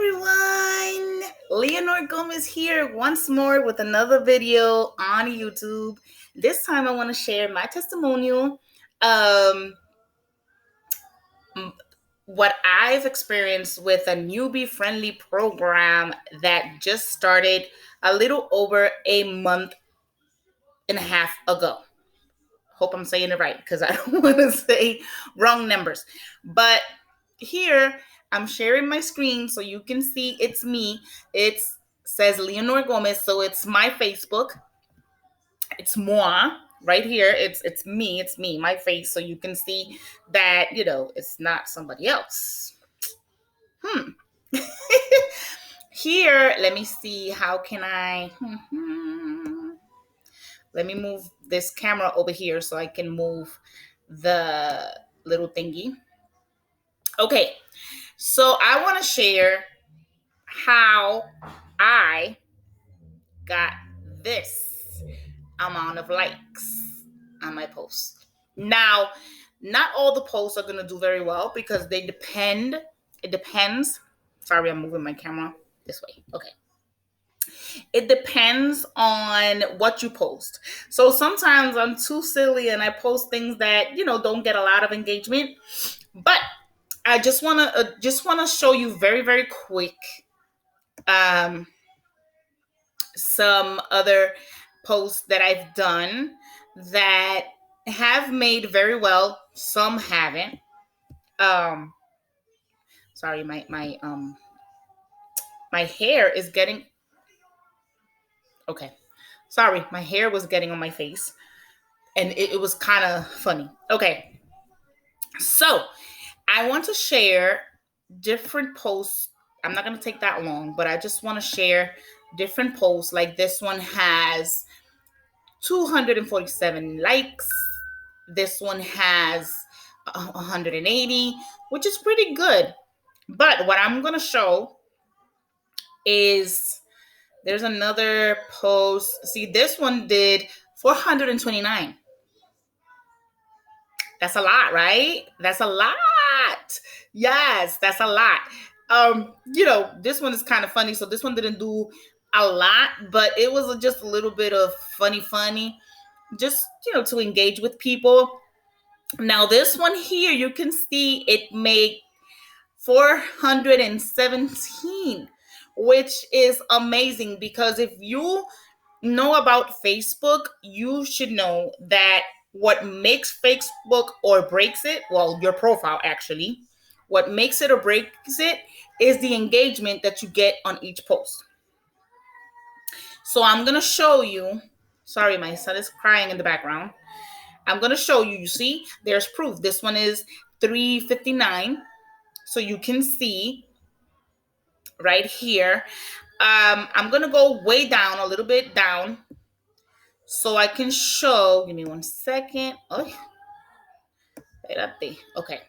everyone, Leonor Gomez here once more with another video on YouTube. This time I want to share my testimonial, what I've experienced with a Newbie Friendly Program that just started a little over a month and a half ago. Hope I'm saying it right because I don't want to say wrong numbers. But here I'm sharing my screen so you can see it's me. It says Leonor Gomez, so it's my Facebook. It's moi right here. It's me, my face, so you can see that, it's not somebody else. Here, let me see, how can I let me move this camera over here so I can move the little thingy. Okay, so I want to share how I got this amount of likes on my post. Now, not all the posts are going to do very well because they depend. It depends. Sorry, I'm moving my camera this way. Okay. It depends on what you post. So sometimes I'm too silly and I post things that, don't get a lot of engagement. But I just want to show you very, very quick some other posts that I've done that have made very well. Some haven't. Sorry, my hair is getting. Okay, sorry, my hair was getting on my face, and it was kind of funny. Okay, so I want to share different posts. I'm not going to take that long, but I just want to share different posts. Like this one has 247 likes. This one has 180, which is pretty good. But what I'm going to show is there's another post. See, this one did 429. That's a lot, right? That's a lot. Yes, that's a lot. This one is kind of funny. So this one didn't do a lot, but it was just a little bit of funny, just, to engage with people. Now this one here, you can see it made 417, which is amazing because if you know about Facebook, you should know that what makes Facebook or breaks it, well, your profile actually, what makes it or breaks it is the engagement that you get on each post. So I'm going to show you, sorry, my son is crying in the background. I'm going to show you, you see, there's proof. This one is 359. So you can see right here. I'm going to go way down, a little bit down, so I can show, give me 1 second. Oh, okay.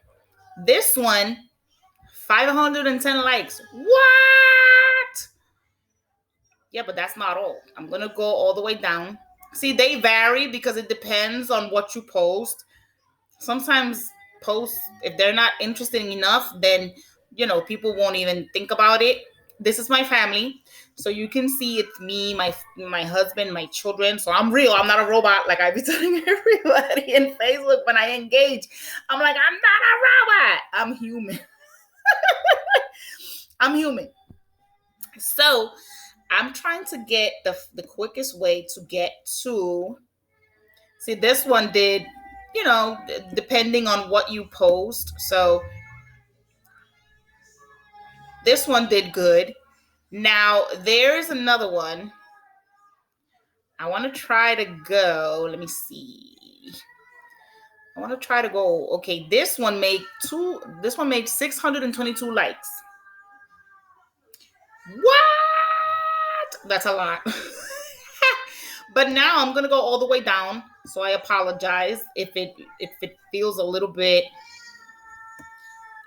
This one, 510 likes. What? Yeah, but that's not all. I'm going to go all the way down. See, they vary because it depends on what you post. Sometimes posts, if they're not interesting enough, then, people won't even think about it. This is my family. So you can see it's me, my husband, my children. So I'm real. I'm not a robot. Like I be telling everybody in Facebook when I engage. I'm like, I'm not a robot. I'm human. I'm human. So I'm trying to get the quickest way to get to. See, this one did, depending on what you post. So this one did good. Now, there's another one. I want to try to go. Let me see. I want to try to go. Okay, this one made 622 likes. What? That's a lot. But now I'm going to go all the way down. So I apologize if it feels a little bit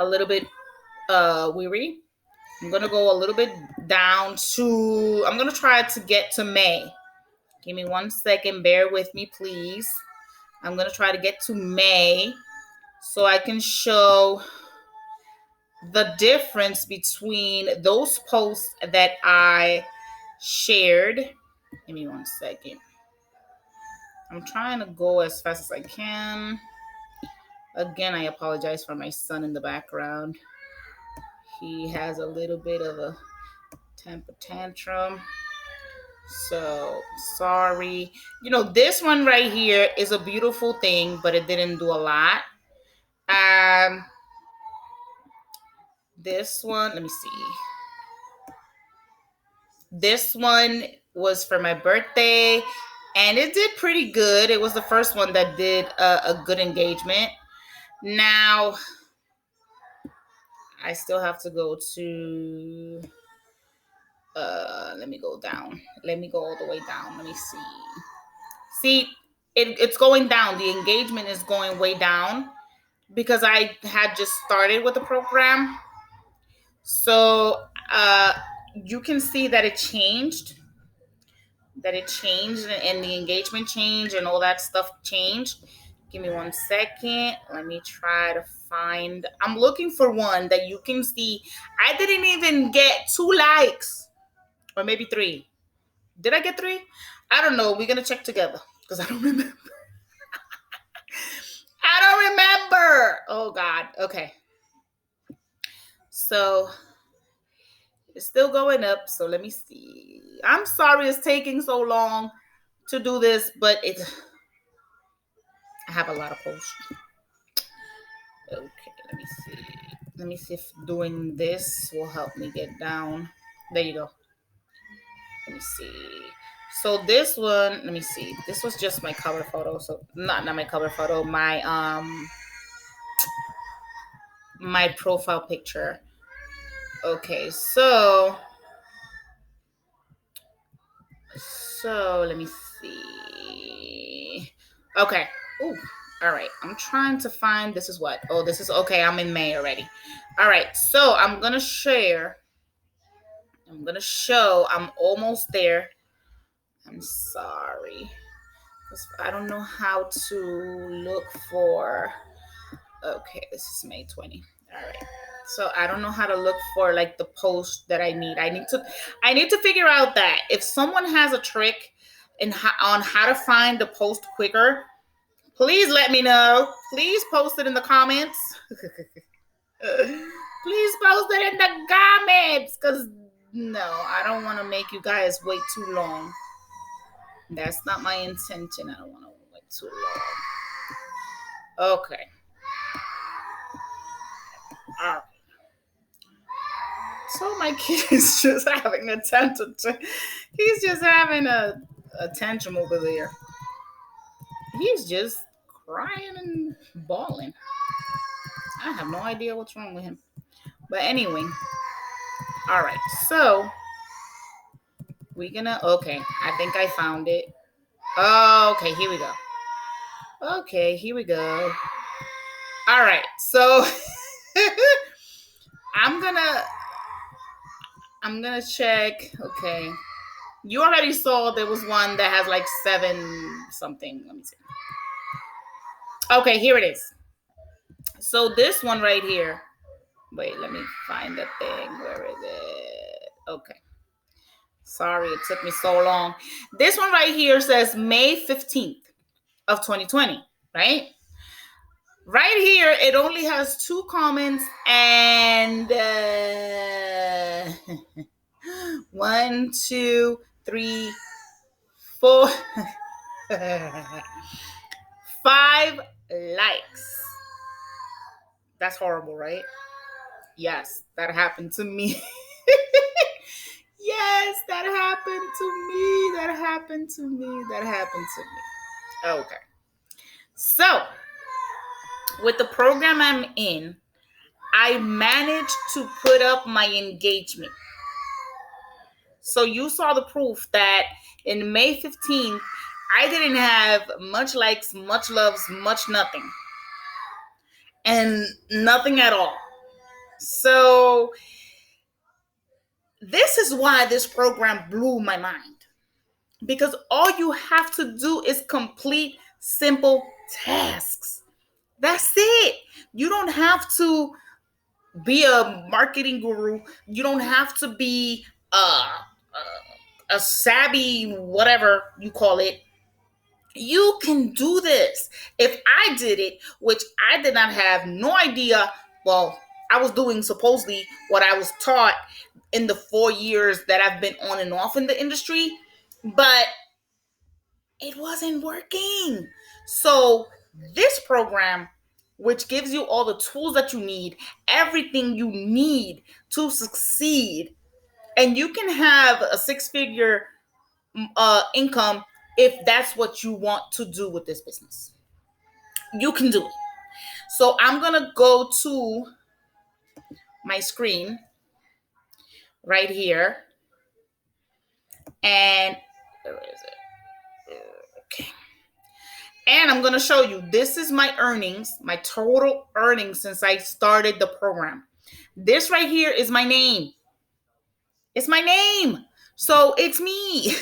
weary. I'm going to go a little bit down to, I'm going to try to get to May. Give me 1 second. Bear with me, please. I'm going to try to get to May so I can show the difference between those posts that I shared. Give me 1 second. I'm trying to go as fast as I can. Again, I apologize for my son in the background. He has a little bit of a temper tantrum. So sorry. This one right here is a beautiful thing, but it didn't do a lot. This one, let me see. This one was for my birthday, and it did pretty good. It was the first one that did a good engagement. Now, I still have to go to, let me go down. Let me go all the way down. Let me see. See, it's going down. The engagement is going way down because I had just started with the program. So you can see that it changed. And the engagement changed and all that stuff changed. Give me 1 second. Let me try to find. I'm looking for one that you can see. I didn't even get 2 likes, or maybe 3. Did I get 3? I don't know. We're going to check together because I don't remember. I don't remember. Oh, God. Okay. So it's still going up. So let me see. I'm sorry it's taking so long to do this, but I have a lot of posts. Okay, let me see. Let me see if doing this will help me get down. There you go. Let me see. So this one, let me see. This was just my cover photo. So not my cover photo, my profile picture. Okay, so let me see. Okay. Ooh. All right. I'm trying to find, this is what? Oh, this is, okay, I'm in May already. All right. So I'm going to share. I'm going to show. I'm almost there. I'm sorry. Because I don't know how to look for. Okay. This is May 20. All right. So I don't know how to look for like the post that I need. I need to figure out that if someone has a trick on how to find the post quicker, please let me know. Please post it in the comments. Please post it in the comments, because no, I don't want to make you guys wait too long. That's not my intention. I don't want to wait too long. Okay. All right. So my kid is just having a tantrum. He's just having a tantrum over there. He's just crying and bawling. I have no idea what's wrong with him. But anyway. All right. So we're gonna, okay. I think I found it. Okay, here we go. Okay, here we go. All right. So I'm gonna check. Okay. You already saw there was one that has like 7 something. Let me see. Okay, here it is. So this one right here. Wait, let me find the thing. Where is it? Okay. Sorry, it took me so long. This one right here says May 15th of 2020, right? Right here, it only has 2 comments and 1, 2, 3, 4, 5 likes. That's horrible, right? Yes, that happened to me. Yes, that happened to me. That happened to me. That happened to me. Okay. So, with the program I'm in, I managed to put up my engagement. So you saw the proof that in May 15th, I didn't have much likes, much loves, much nothing. And nothing at all. So this is why this program blew my mind. Because all you have to do is complete simple tasks. That's it. You don't have to be a marketing guru. You don't have to be a savvy, whatever you call it. You can do this. If I did it, which I did not have no idea, well, I was doing supposedly what I was taught in the 4 years that I've been on and off in the industry, but it wasn't working. So this program, which gives you all the tools that you need, everything you need to succeed, and you can have a six-figure income if that's what you want to do with this business. You can do it. So I'm gonna go to my screen right here, and where is it? Okay. And I'm gonna show you, this is my earnings, my total earnings since I started the program. This right here is my name. It's my name. So it's me.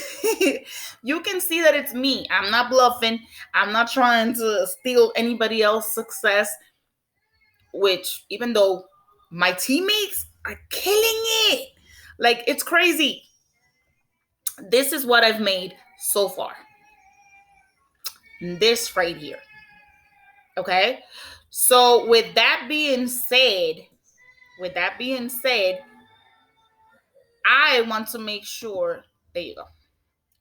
You can see that it's me. I'm not bluffing. I'm not trying to steal anybody else's success, which even though my teammates are killing it, like it's crazy. This is what I've made so far. This right here. Okay? So with that being said, I want to make sure, there you go.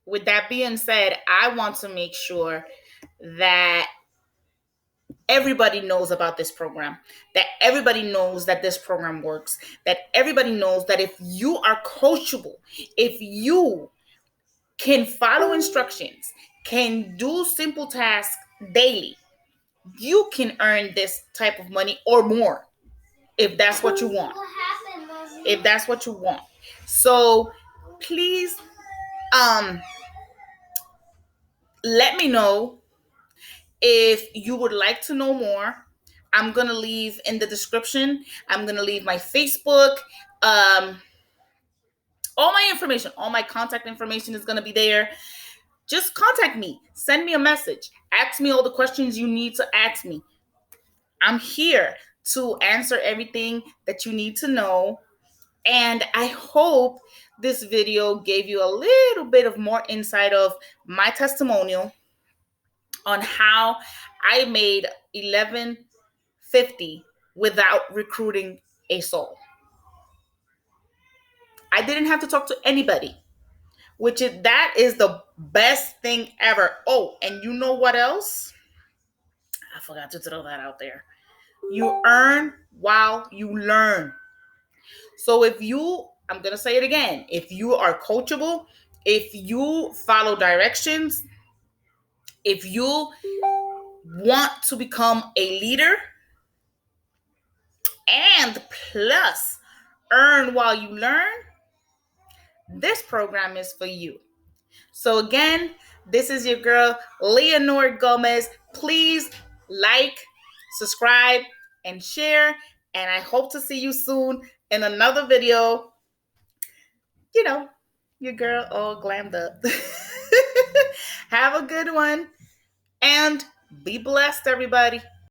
With that being said, I want to make sure that everybody knows about this program, that everybody knows that this program works, that everybody knows that if you are coachable, if you can follow instructions, can do simple tasks daily, you can earn this type of money or more if that's what you want. If that's what you want. So please let me know if you would like to know more. I'm going to leave in the description. I'm going to leave my Facebook. All my information, all my contact information is going to be there. Just contact me. Send me a message. Ask me all the questions you need to ask me. I'm here to answer everything that you need to know. And I hope this video gave you a little bit of more insight of my testimonial on how I made $11.50 without recruiting a soul. I didn't have to talk to anybody, that is the best thing ever. Oh, and you know what else? I forgot to throw that out there. You earn while you learn. So I'm going to say it again, if you are coachable, if you follow directions, if you want to become a leader and plus earn while you learn, this program is for you. So again, this is your girl, Leonor Gomez. Please like, subscribe, and share. And I hope to see you soon in another video. You know, your girl all glammed up. Have a good one. And be blessed, everybody.